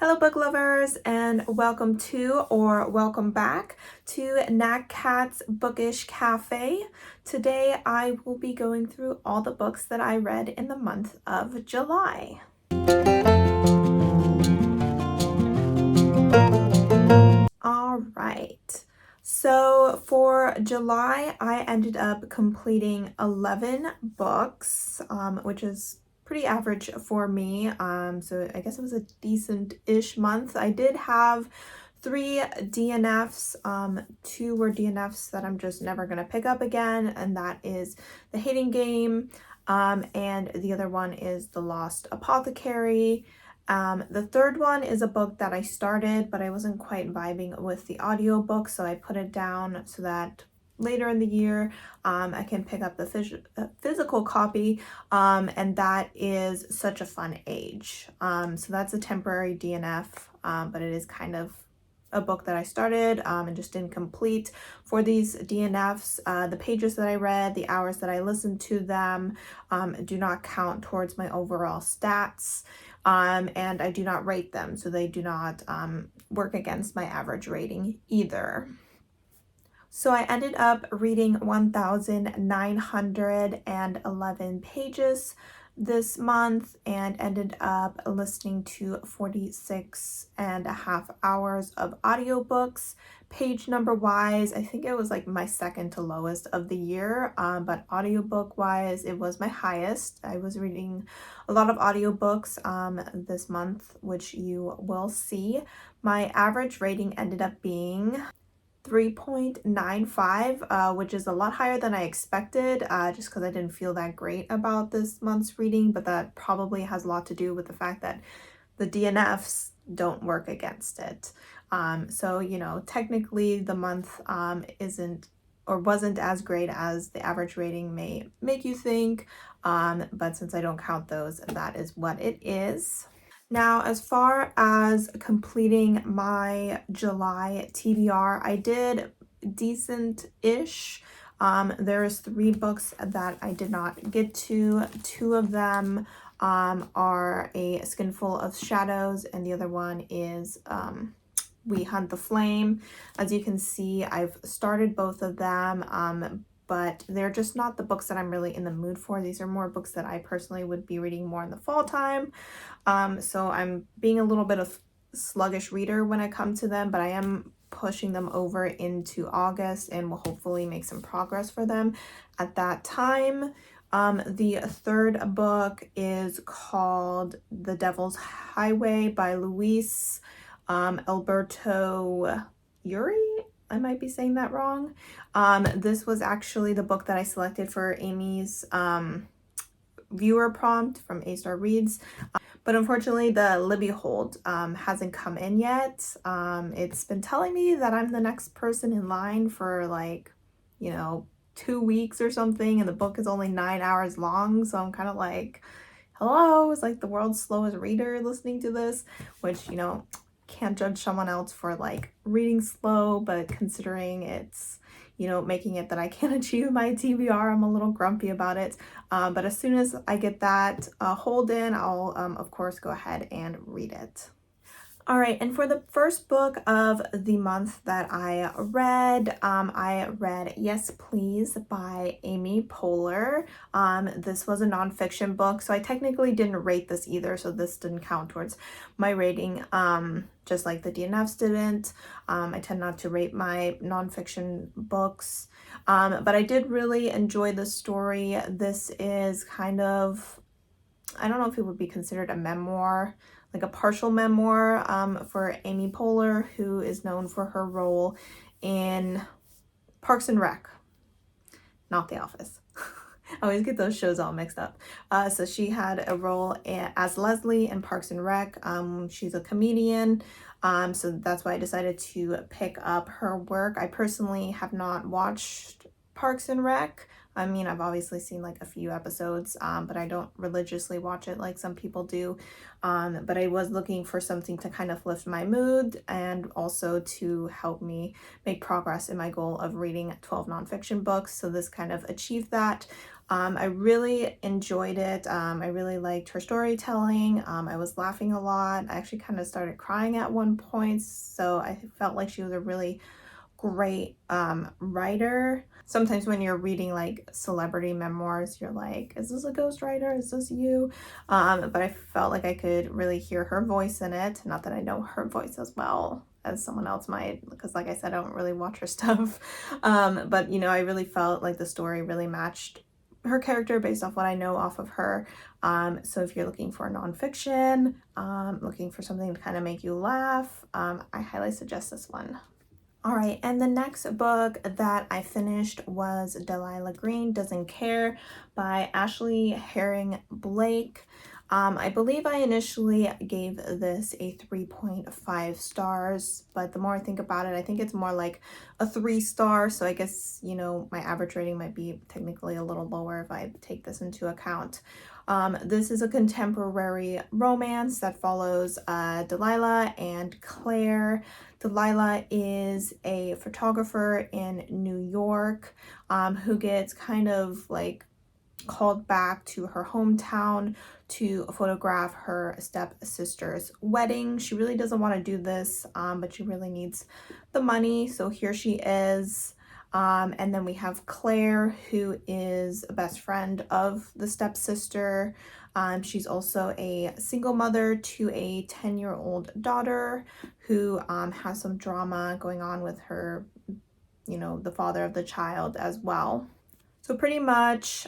Hello book lovers, and welcome to or welcome back to Nat Cat's Bookish Cafe. Today I will be going through all the books that I read in the month of July. All right. So for July, I ended up completing 11 books, which is pretty average for me. So I guess it was a decent-ish month. I did have 3 DNFs. 2 were DNFs that I'm just never gonna pick up again, and that is The Hating Game, and the other one is The Lost Apothecary. The third one is a book that I started, but I wasn't quite vibing with the audiobook, so I put it down so that later in the year I can pick up the physical copy, and that is Such a Fun Age. So that's a temporary DNF, but it is kind of a book that I started and just didn't complete. For these DNFs, the pages that I read, the hours that I listened to them do not count towards my overall stats. And I do not rate them, so they do not work against my average rating either. So I ended up reading 1,911 pages this month and ended up listening to 46.5 hours of audiobooks. Page number wise, I think it was like my second to lowest of the year, but audiobook wise, it was my highest. I was reading a lot of audiobooks this month, which you will see. My average rating ended up being 3.95, which is a lot higher than I expected, just because I didn't feel that great about this month's reading, but that probably has a lot to do with the fact that the DNFs don't work against it. So, you know, technically the month isn't or wasn't as great as the average rating may make you think, but since I don't count those, that is what it is. Now, as far as completing my July TBR, I did decent-ish. There's 3 books that I did not get to. 2 of them are A Skinful of Shadows, and the other one is We Hunt the Flame. As you can see, I've started both of them, but they're just not the books that I'm really in the mood for. These are more books that I personally would be reading more in the fall time. So I'm being a little bit of sluggish reader when I come to them, but I am pushing them over into August and will hopefully make some progress for them at that time. The third book is called The Devil's Highway by Luis Alberto Uri. I might be saying that wrong. This was actually the book that I selected for Amy's viewer prompt from A-Star Reads. But unfortunately, the Libby hold hasn't come in yet. It's been telling me that I'm the next person in line for like, 2 weeks or something, and the book is only 9 hours long. So I'm kind of like, hello, it's like the world's slowest reader listening to this, which, can't judge someone else for like reading slow, but considering it's making it that I can't achieve my TBR, I'm a little grumpy about it. But as soon as I get that hold in, I'll of course go ahead and read it. All right, and for the first book of the month that I read Yes Please by Amy Poehler. This was a nonfiction book, so I technically didn't rate this either, so this didn't count towards my rating, just like the DNFs didn't. I tend not to rate my nonfiction books, but I did really enjoy the story. This is kind of, I don't know if it would be considered a memoir, like a partial memoir for Amy Poehler, who is known for her role in Parks and Rec, not The Office. I always get those shows all mixed up. So she had a role as Leslie in Parks and Rec. She's a comedian, so that's why I decided to pick up her work. I personally have not watched Parks and Rec. I mean, I've obviously seen like a few episodes, but I don't religiously watch it like some people do. But I was looking for something to kind of lift my mood and also to help me make progress in my goal of reading 12 nonfiction books. So this kind of achieved that. I really enjoyed it. I really liked her storytelling. I was laughing a lot. I actually kind of started crying at one point, so I felt like she was a really great writer. Sometimes when you're reading like celebrity memoirs, you're like, is this a ghostwriter? Is this you? But I felt like I could really hear her voice in it. Not that I know her voice as well as someone else might, because like I said, I don't really watch her stuff. But you know, I really felt like the story really matched her character based off what I know off of her. So if you're looking for nonfiction, looking for something to kind of make you laugh, I highly suggest this one. All right, and the next book that I finished was Delilah Green Doesn't Care by Ashley Herring Blake. I believe I initially gave this a 3.5 stars, but the more I think about it, I think it's more like a 3-star. So I guess, you know, my average rating might be technically a little lower if I take this into account. This is a contemporary romance that follows Delilah and Claire. Delilah is a photographer in New York who gets kind of like called back to her hometown to photograph her stepsister's wedding. She really doesn't want to do this, but she really needs the money. So here she is. And then we have Claire, who is a best friend of the stepsister. She's also a single mother to a 10-year-old daughter who has some drama going on with her, you know, the father of the child as well. So pretty much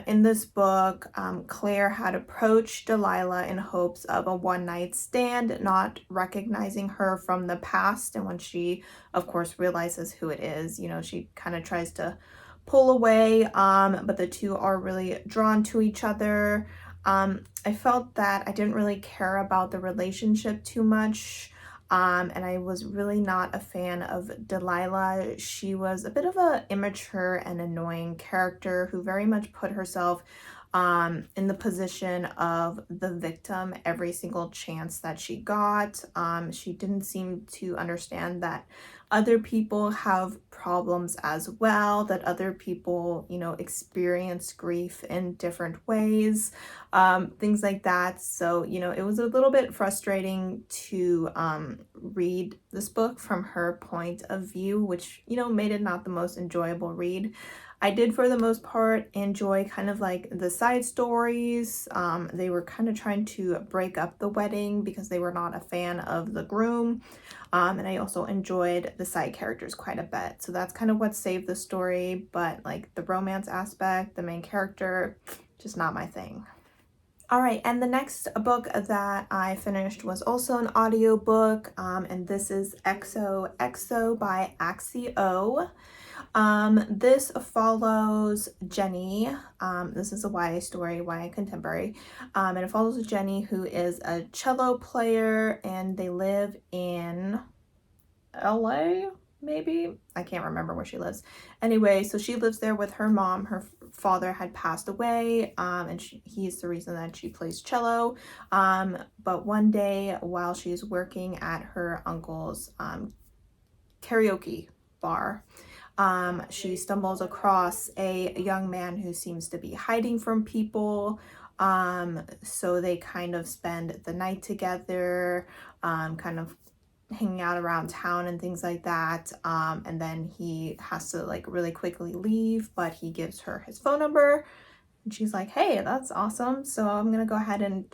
in this book, Claire had approached Delilah in hopes of a one-night stand, not recognizing her from the past. And when she, of course, realizes who it is, you know, she kind of tries to pull away, but the two are really drawn to each other. I felt that I didn't really care about the relationship too much. And I was really not a fan of Delilah. She was a bit of an immature and annoying character who very much put herself in the position of the victim every single chance that she got. She didn't seem to understand that other people have problems as well, that other people, you know, experience grief in different ways, things like that. So, you know, it was a little bit frustrating to read this book from her point of view, which, you know, made it not the most enjoyable read. I did, for the most part, enjoy kind of like the side stories. They were kind of trying to break up the wedding because they were not a fan of the groom. And I also enjoyed the side characters quite a bit. So that's kind of what saved the story. But like the romance aspect, the main character, just not my thing. All right, and the next book that I finished was also an audiobook, and this is XOXO by Axio. This follows Jenny. This is a YA story, YA contemporary, and it follows Jenny, who is a cello player, and they live in LA, maybe? I can't remember where she lives. Anyway, so she lives there with her mom. Her father had passed away, and he's the reason that she plays cello. But one day while she's working at her uncle's karaoke bar, she stumbles across a young man who seems to be hiding from people. So they kind of spend the night together, kind of hanging out around town and things like that. And then he has to like really quickly leave, but he gives her his phone number and she's like, hey, that's awesome. So I'm gonna go ahead and,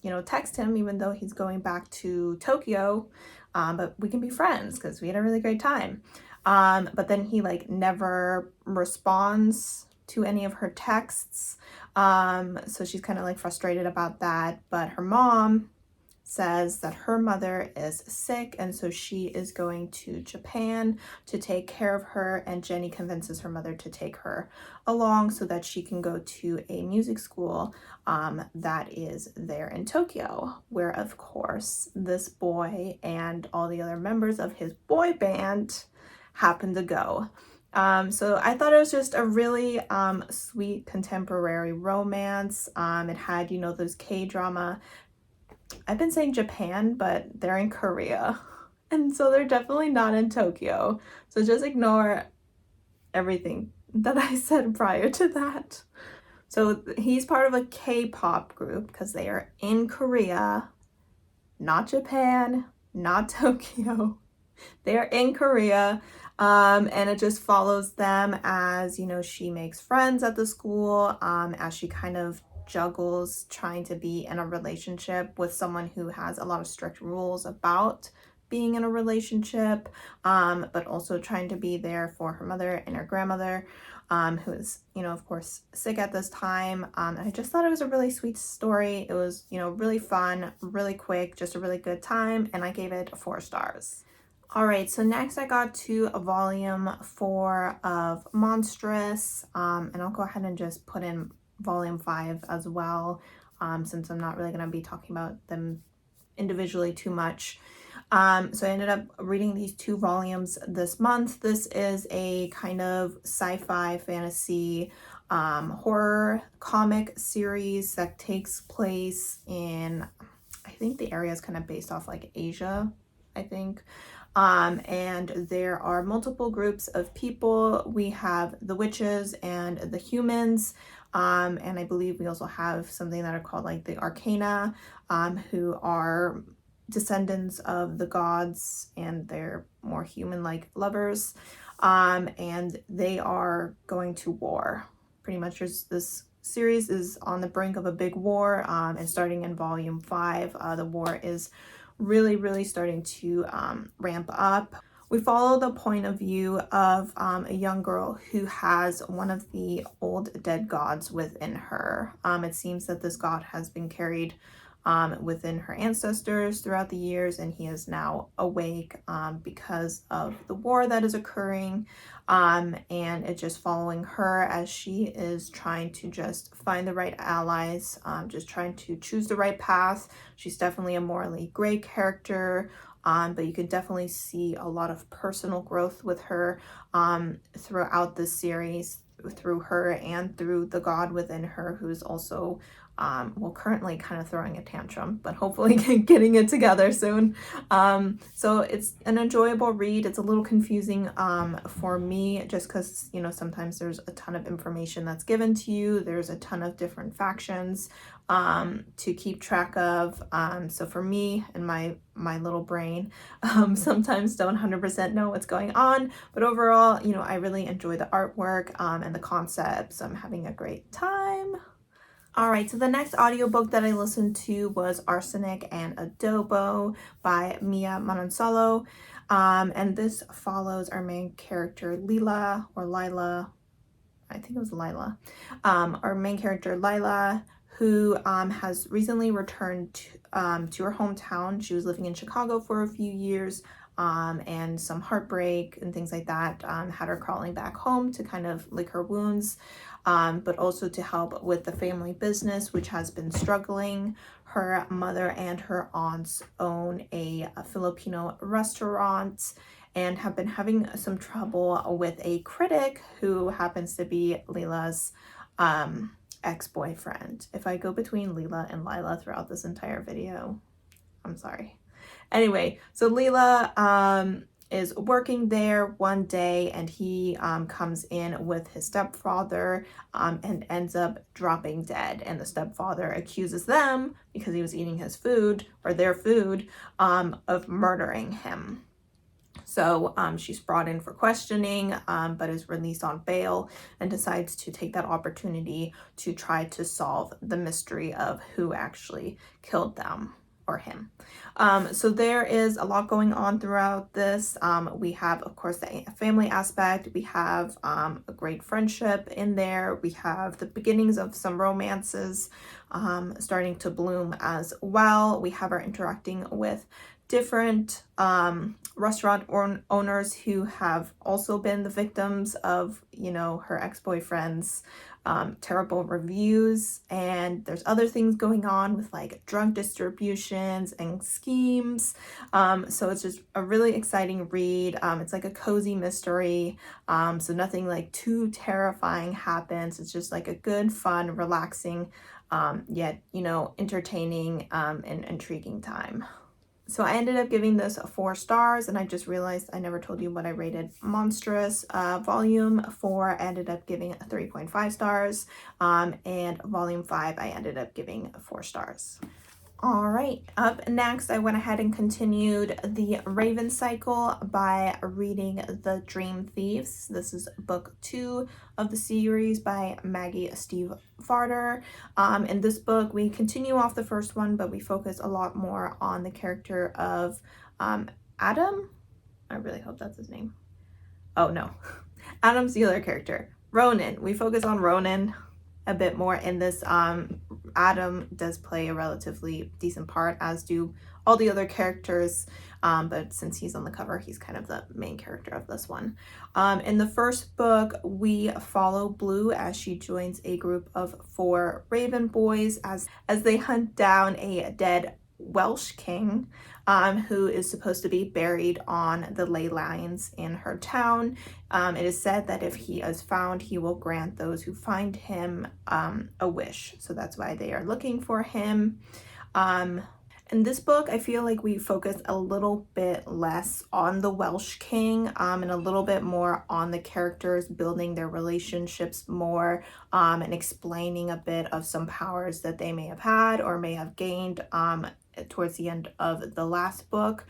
you know, text him even though he's going back to Tokyo. But we can be friends because we had a really great time. But then he like never responds to any of her texts. So she's kind of like frustrated about that. But her mom says that her mother is sick and so she is going to Japan to take care of her, and Jenny convinces her mother to take her along so that she can go to a music school that is there in Tokyo, where of course this boy and all the other members of his boy band happen to go. So I thought it was just a really sweet contemporary romance. It had, you know, those K-drama. I've been saying Japan, but they're in Korea. And so they're definitely not in Tokyo. So just ignore everything that I said prior to that. So he's part of a K-pop group because they are in Korea, not Japan, not Tokyo. They are in Korea. And it just follows them as, you know, she makes friends at the school, as she kind of juggles trying to be in a relationship with someone who has a lot of strict rules about being in a relationship, but also trying to be there for her mother and her grandmother, who is, you know, of course, sick at this time. And I just thought it was a really sweet story. It was, you know, really fun, really quick, just a really good time, and I gave it 4 stars. All right, so next I got to volume 4 of Monstrous, and I'll go ahead and just put in volume 5 as well, since I'm not really going to be talking about them individually too much. So I ended up reading these 2 volumes this month. This is a kind of sci-fi fantasy horror comic series that takes place in, I think the area is kind of based off like Asia, I think. And there are multiple groups of people. We have the witches and the humans, and I believe we also have something that are called like the Arcana, who are descendants of the gods, and they're more human-like lovers, and they are going to war. Pretty much this series is on the brink of a big war, and starting in volume 5, the war is really starting to ramp up. We follow the point of view of a young girl who has one of the old dead gods within her. It seems that this god has been carried within her ancestors throughout the years, and he is now awake because of the war that is occurring, and it's just following her as she is trying to just find the right allies, just trying to choose the right path. She's definitely a morally gray character, but you can definitely see a lot of personal growth with her throughout this series, through her and through the god within her, who's also well, currently kind of throwing a tantrum, but hopefully getting it together soon. So it's an enjoyable read. It's a little confusing for me, just because, you know, sometimes there's a ton of information that's given to you. There's a ton of different factions to keep track of. So for me and my little brain, sometimes don't 100% know what's going on, but overall, you know, I really enjoy the artwork and the concepts. I'm having a great time. All right, so the next audiobook that I listened to was Arsenic and Adobo by Mia Manansalo. And this follows our main character, Lila, or Lila. I think it was Lila. Our main character, Lila, who has recently returned to her hometown. She was living in Chicago for a few years, and some heartbreak and things like that had her crawling back home to kind of lick her wounds, but also to help with the family business, which has been struggling. Her mother and her aunts own a Filipino restaurant and have been having some trouble with a critic who happens to be Lila's ex-boyfriend. If I go between Lila and Lila throughout this entire video, I'm sorry. Anyway, so Lila is working there one day, and he comes in with his stepfather and ends up dropping dead. And the stepfather accuses them, because he was eating his food, or their food, of murdering him. So she's brought in for questioning, but is released on bail and decides to take that opportunity to try to solve the mystery of who actually killed them, or him. So there is a lot going on throughout this. We have, of course, the family aspect. We have a great friendship in there. We have the beginnings of some romances starting to bloom as well. We have her interacting with different restaurant owners who have also been the victims of, you know, her ex-boyfriend's terrible reviews. And there's other things going on with like drug distributions and schemes. So it's just a really exciting read. It's like a cozy mystery. So nothing like too terrifying happens. It's just like a good, fun, relaxing, yet, you know, entertaining and intriguing time. So I ended up giving this 4 stars, and I just realized I never told you what I rated Monstrous. Volume 4 I ended up giving 3.5 stars, and Volume 5 I ended up giving 4 stars. All right, up next, I went ahead and continued the Raven cycle by reading The Dream Thieves. This is book 2 of the series by Maggie Steve Farter. In this book, we continue off the first one, but we focus a lot more on the character of Adam. I really hope that's his name. Oh, no. Adam's the other character. Ronan. We focus on Ronan a bit more in this. Adam does play a relatively decent part, as do all the other characters, but since he's on the cover, he's kind of the main character of this one. In the first book, we follow Blue as she joins a group of 4 Raven boys as they hunt down a dead Welsh king, who is supposed to be buried on the ley lines in her town. It is said that if he is found, he will grant those who find him a wish. So that's why they are looking for him. In this book, I feel like we focus a little bit less on the Welsh king, and a little bit more on the characters, building their relationships more, and explaining a bit of some powers that they may have had or may have gained towards the end of the last book.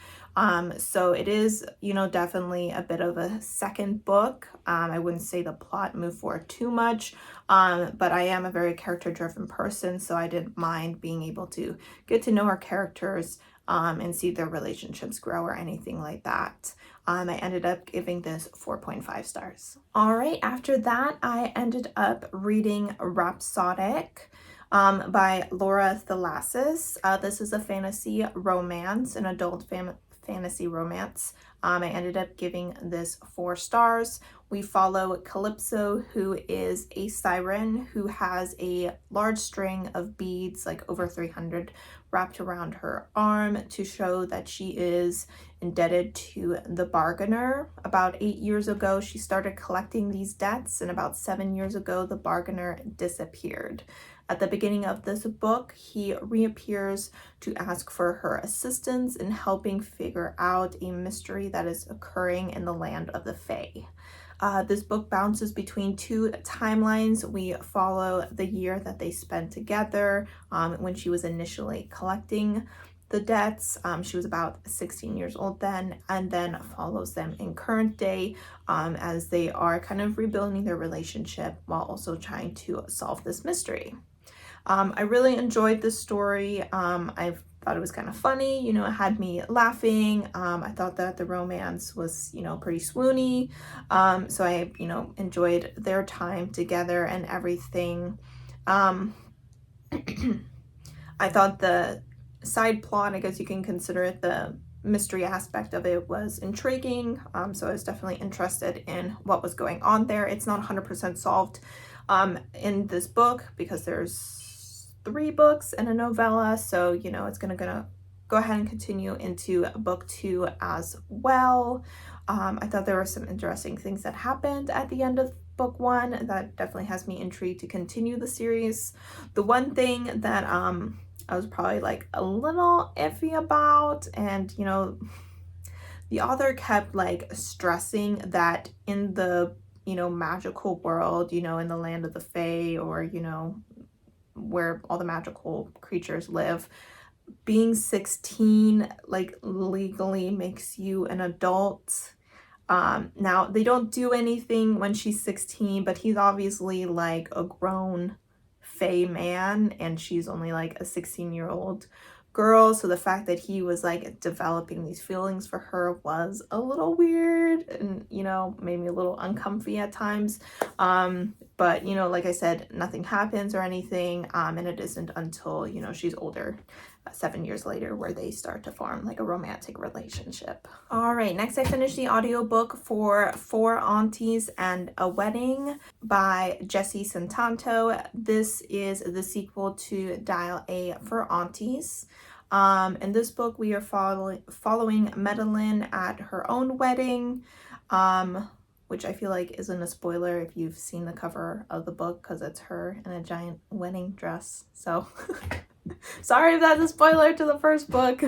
So it is, definitely a bit of a second book. I wouldn't say the plot moved forward too much, but I am a very character-driven person, so I didn't mind being able to get to know our characters and see their relationships grow or anything like that. I ended up giving this 4.5 stars. All right, after that, I ended up reading Rhapsodic by Laura Thalassis. This is a fantasy romance, an adult fantasy romance. I ended up giving this 4 stars. We follow Calypso, who is a siren who has a large string of beads, like over 300, wrapped around her arm to show that she is indebted to the bargainer. About 8 years ago, she started collecting these debts, and about 7 years ago, the bargainer disappeared. At the beginning of this book, he reappears to ask for her assistance in helping figure out a mystery that is occurring in the land of the Fae. This book bounces between 2 timelines. We follow the year that they spent together when she was initially collecting the debts. She was about 16 years old then, and then follows them in current day as they are kind of rebuilding their relationship while also trying to solve this mystery. I really enjoyed this story. I thought it was kind of funny, it had me laughing. I thought that the romance was, pretty swoony. So I, enjoyed their time together and everything. I thought the side plot, I guess you can consider it, the mystery aspect of it, was intriguing. So I was definitely interested in what was going on there. It's not 100% solved in this book because there's 3 books and a novella, so it's gonna go ahead and continue into book 2 as well. I thought there were some interesting things that happened at the end of book 1 that definitely has me intrigued to continue the series. The one thing that I was probably like a little iffy about, and the author kept like stressing that in the magical world, in the land of the Fae, or where all the magical creatures live, being 16 like legally makes you an adult. Now they don't do anything when she's 16, but he's obviously like a grown Fae man and she's only like a 16-year-old girl, so the fact that he was like developing these feelings for her was a little weird and made me a little uncomfy at times. But like I said, nothing happens or anything, and it isn't until she's older, 7 years later, where they start to form like a romantic relationship. All right, next I finished the audiobook for 4 Aunties and a Wedding by Jessie Santanto. This is the sequel to Dial A for Aunties. In this book, we are following Madeline at her own wedding, which I feel like isn't a spoiler if you've seen the cover of the book, because it's her in a giant wedding dress. So Sorry if that's a spoiler to the first book.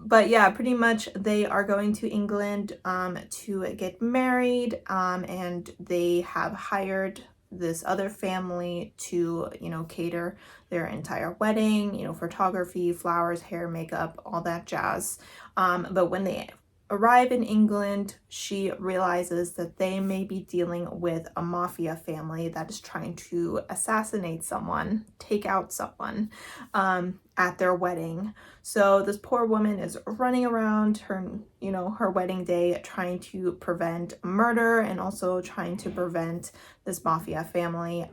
But yeah, pretty much they are going to England to get married, and they have hired this other family to, you know, cater their entire wedding, you know, photography, flowers, hair, makeup, all that jazz. But when they arrive in England, she realizes that they may be dealing with a mafia family that is trying to assassinate someone, take out someone at their wedding. So this poor woman is running around her, you know, her wedding day trying to prevent murder and also trying to prevent this mafia family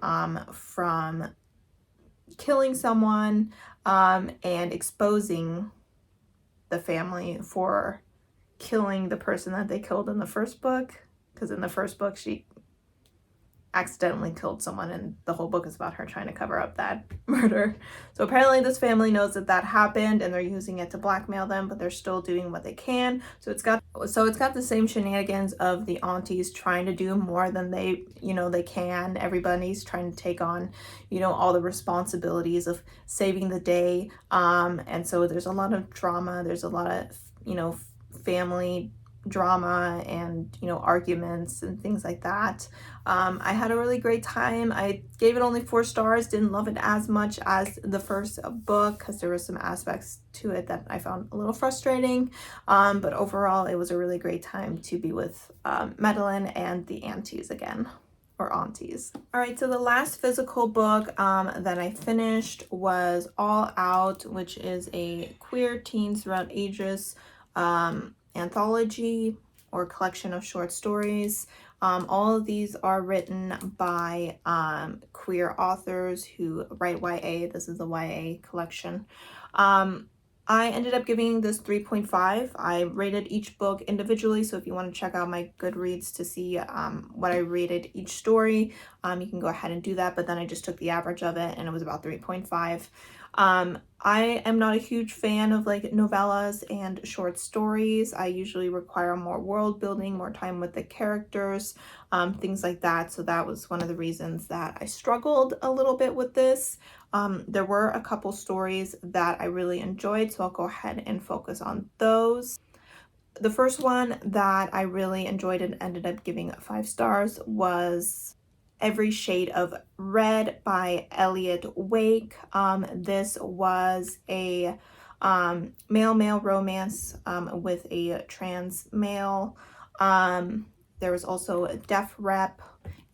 from killing someone and exposing the family for killing the person that they killed in the first book, because in the first book she accidentally killed someone and the whole book is about her trying to cover up that murder. So apparently this family knows that that happened and they're using it to blackmail them, but they're still doing what they can. So it's got the same shenanigans of the aunties trying to do more than they, you know, they can. Everybody's trying to take on, you know, all the responsibilities of saving the day. And so there's a lot of drama, there's a lot of, you know, family drama and, you know, arguments and things like that. I had a really great time. I gave it only 4 stars, didn't love it as much as the first book because there were some aspects to it that I found a little frustrating, but overall it was a really great time to be with Madeline and the Aunties again, or Aunties. All right, so the last physical book that I finished was All Out, which is a queer teens throughout ages anthology or collection of short stories. All of these are written by queer authors who write YA. This is a YA collection. I ended up giving this 3.5. I rated each book individually, so if you want to check out my Goodreads to see what I rated each story, you can go ahead and do that, but then I just took the average of it and it was about 3.5. I am not a huge fan of like novellas and short stories. I usually require more world building, more time with the characters, things like that. So that was one of the reasons that I struggled a little bit with this. There were a couple stories that I really enjoyed, so I'll go ahead and focus on those. The first one that I really enjoyed and ended up giving 5 stars was Every Shade of Red by Elliot Wake. This was a male-male romance with a trans male. There was also a deaf rep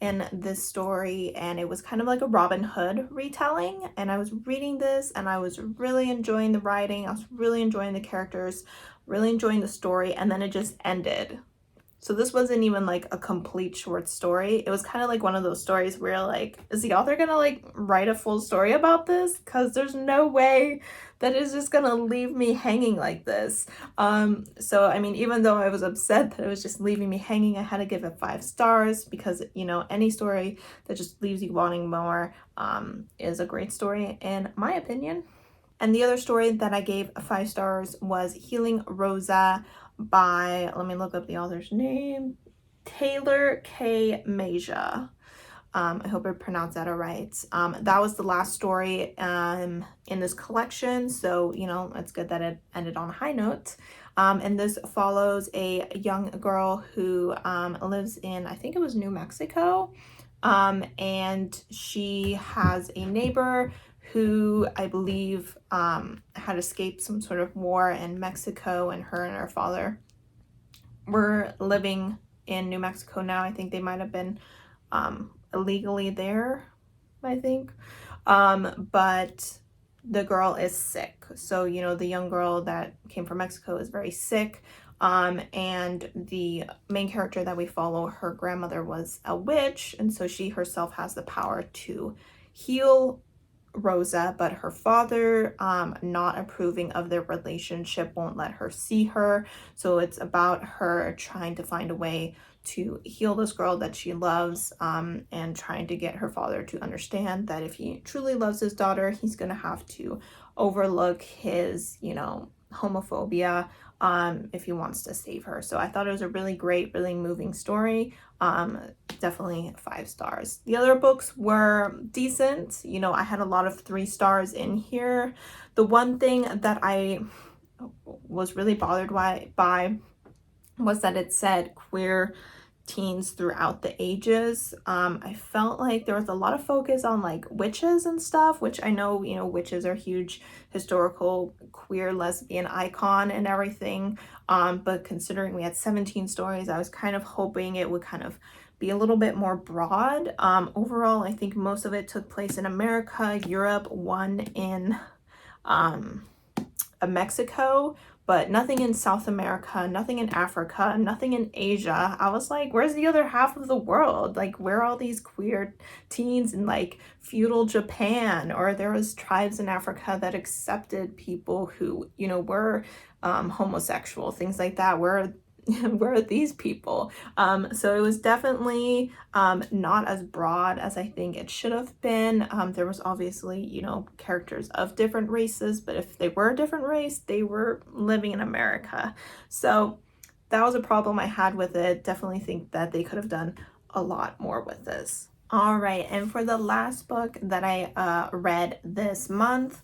in this story, and it was kind of like a Robin Hood retelling, and I was reading this and I was really enjoying the writing, I was really enjoying the characters, really enjoying the story, and then it just ended. So this wasn't even like a complete short story. It was kind of like one of those stories where like, is the author gonna like write a full story about this? Because there's no way that is just gonna leave me hanging like this. So I mean, even though I was upset that it was just leaving me hanging, I had to give it 5 stars because, you know, any story that just leaves you wanting more is a great story in my opinion. And the other story that I gave 5 stars was Healing Rosa by, let me look up the author's name, Taylor K. Masia. I hope I pronounced that all right. That was the last story in this collection, so, you know, it's good that it ended on a high note. And this follows a young girl who lives in, I think it was New Mexico, and she has a neighbor who I believe had escaped some sort of war in Mexico, and her father were living in New Mexico now. I think they might have been illegally there, I think. But the girl is sick. So, you know, the young girl that came from Mexico is very sick. And the main character that we follow, her grandmother was a witch, and so she herself has the power to heal Rosa, but her father, not approving of their relationship, won't let her see her. So it's about her trying to find a way to heal this girl that she loves, and trying to get her father to understand that if he truly loves his daughter, he's gonna have to overlook his, you know, homophobia if he wants to save her. So I thought it was a really great, really moving story. Definitely 5 stars. The other books were decent. You know, I had a lot of 3 stars in here. The one thing that I was really bothered by was that it said queer teens throughout the ages. I felt like there was a lot of focus on like witches and stuff, which I know, you know, witches are huge historical queer lesbian icon and everything. But considering we had 17 stories, I was kind of hoping it would kind of be a little bit more broad. Overall, I think most of it took place in America, Europe, one in Mexico, but nothing in South America, nothing in Africa, nothing in Asia. I was like, where's the other half of the world? Like, where are all these queer teens in like feudal Japan? Or there was tribes in Africa that accepted people who, you know, were homosexual, things like that. Where are these people? So it was definitely not as broad as I think it should have been. There was obviously, you know, characters of different races, but if they were a different race, they were living in America. So that was a problem I had with it. Definitely think that they could have done a lot more with this. All right, and for the last book that I read this month,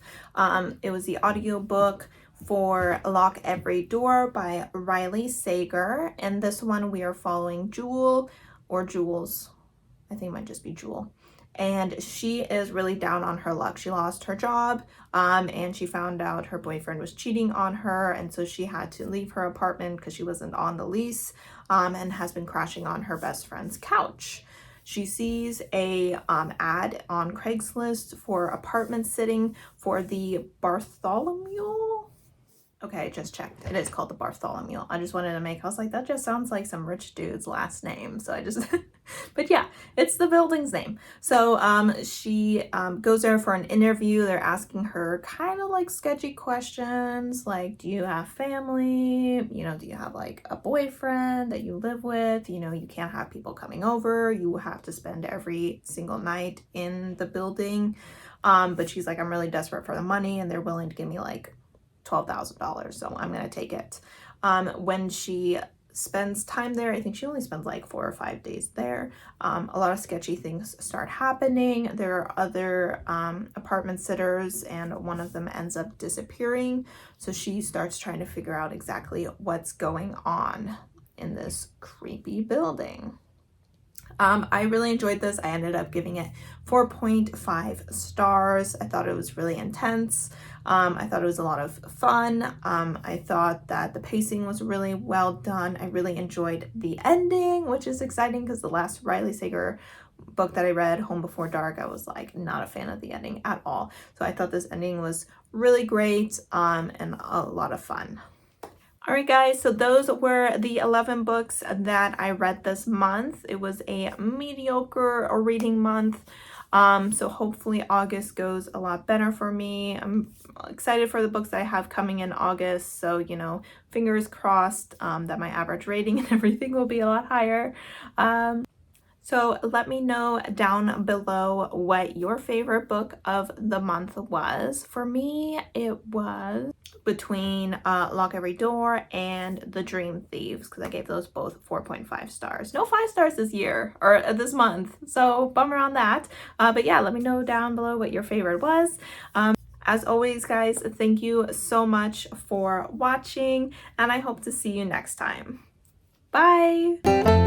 it was the audiobook for Lock Every Door by Riley Sager. And this one we are following Jewel, or Jules, I think it might just be Jewel. And she is really down on her luck. She lost her job and she found out her boyfriend was cheating on her. And so she had to leave her apartment because she wasn't on the lease and has been crashing on her best friend's couch. She sees a ad on Craigslist for apartment sitting for the Bartholomew. Okay, I just checked. It is called the Bartholomew. I just wanted to I was like, that just sounds like some rich dude's last name. So I just, but yeah, it's the building's name. So she goes there for an interview. They're asking her kind of like sketchy questions, like, do you have family? You know, do you have like a boyfriend that you live with? You know, you can't have people coming over. You have to spend every single night in the building. But she's like, I'm really desperate for the money, and they're willing to give me like $12,000, so I'm gonna take it. When she spends time there, I think she only spends like 4 or 5 days there, a lot of sketchy things start happening. There are other apartment sitters, and one of them ends up disappearing, so she starts trying to figure out exactly what's going on in this creepy building. I really enjoyed this. I ended up giving it 4.5 stars. I thought it was really intense. I thought it was a lot of fun. I thought that the pacing was really well done. I really enjoyed the ending, which is exciting because the last Riley Sager book that I read, Home Before Dark, I was like not a fan of the ending at all. So I thought this ending was really great and a lot of fun. All right, guys, so those were the 11 books that I read this month. It was a mediocre reading month. So hopefully August goes a lot better for me. I'm excited for the books that I have coming in August. So, you know, fingers crossed that my average rating and everything will be a lot higher. So let me know down below what your favorite book of the month was. For me, it was between Lock Every Door and The Dream Thieves, because I gave those both 4.5 stars. No 5 stars this year, or this month, so bummer on that. But yeah, let me know down below what your favorite was. As always, guys, thank you so much for watching, and I hope to see you next time. Bye!